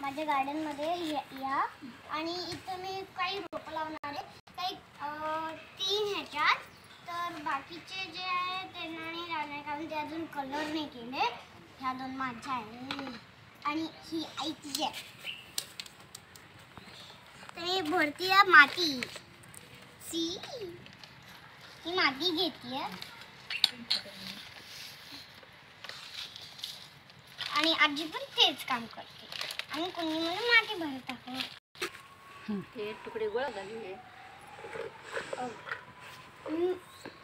माझ्या गार्डन मध्ये या आणि इथं मी काही रोपं लावणार आहे, काही 3 ह्याच्यात. तर बाकीचे जे आहे त्यांना नाही लावणार कारण ते अजून कलर नाही केले. ह्या 2 माझ्या आहे आणि ही आईची आहे. तर मी भरती माती, ही माती घेतली आणि आजी पण तेच काम करते आणि कुणी मला माती भरत टाकलं. हे तुकडे गोळा झाले.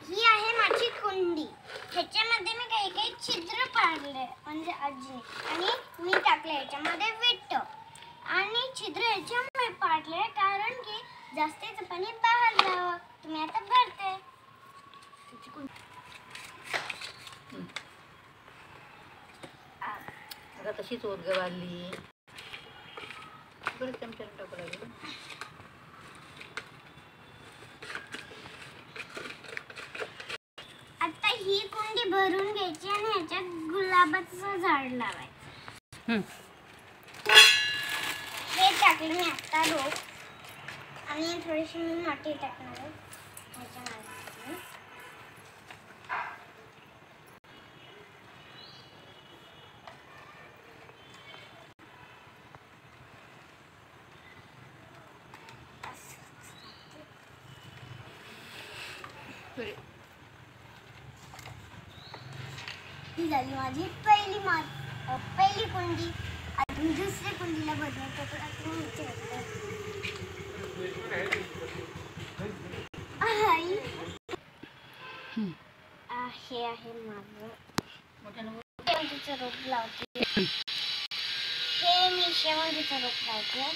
ही आहे माझी कुंडी. ह्याच्यामध्ये मी काही काही छिद्र पाडले म्हणजे आजी आणि मी टाकले ह्याच्यामध्ये विट आणि छिद्र ह्याच्यामुळे पाडले कारण की जास्तीचं पाणी बाहेर जावं. तुम्ही आता भरते. आता तशीच ओत गवाली परत चमच्याने टाकू लागेल. आता ही कुंडी भरून घ्यायची आणि ह्याच्यात गुलाबाचं झाड लावायचं. हे टाकलं मी आता रोप आणि थोडीशी मी माती टाकणार आहे ह्याच्यामध्ये. ही झाली माझी पहिली कुंडी. अजून दुसऱ्या कुंडीला बदलायचं तर हे आहे माझं शेवंतीचं रोप लावते. हे मी शेवंतीचं रोप लावते.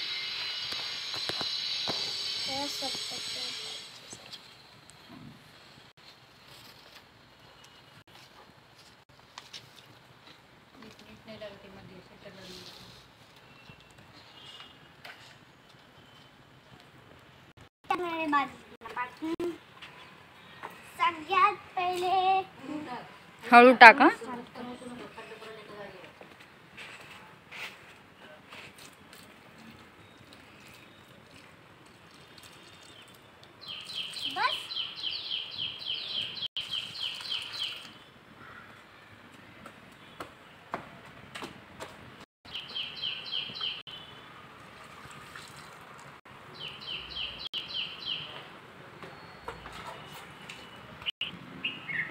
सगळ्यात पहिले हळू टाका.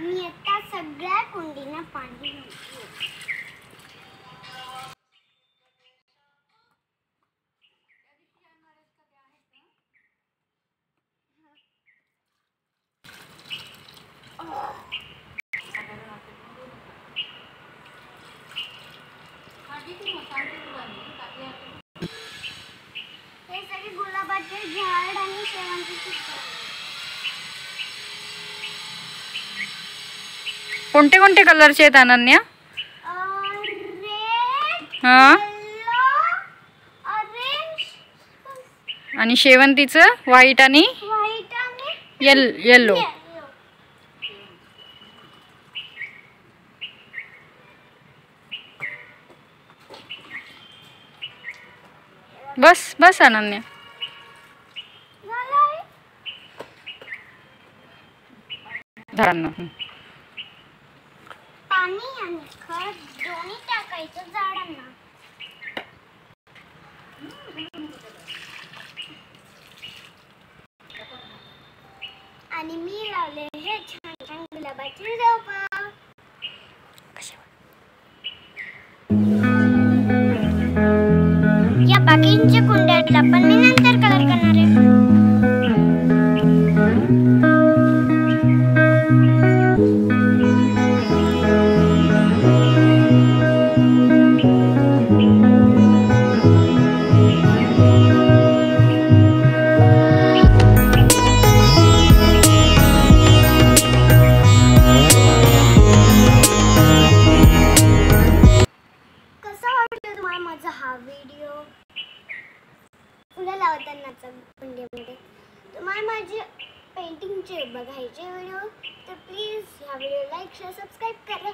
मी आता सगळ्या कुंडीला पाणी घालते. हे सगळे गुलाबाचे झाड आणि शेवंतीचे झाड. कोणते कोणते कलरचे आहेत अनन्या? रेड, हा ऑरेंज आणि शेवंतीचं व्हाईट आणि येलो. बस बस अनन्या. झाडांना पाणी आणि खत दोन्ही टाकायचं झाडांना. आणि मी लावले हे छान छान गुलाबाची रोपं. या बाकींच्या कुंड्याला पण मी नंतर कलर करणार आहे. माझा हा व्हिडिओ फुलं लावतानाचा कुंडीमध्ये तुम्हाला माझे पेंटिंगचे बघायचे व्हिडिओ तर प्लीज ह्या व्हिडिओ लाईक शेअर सबस्क्राईब करा.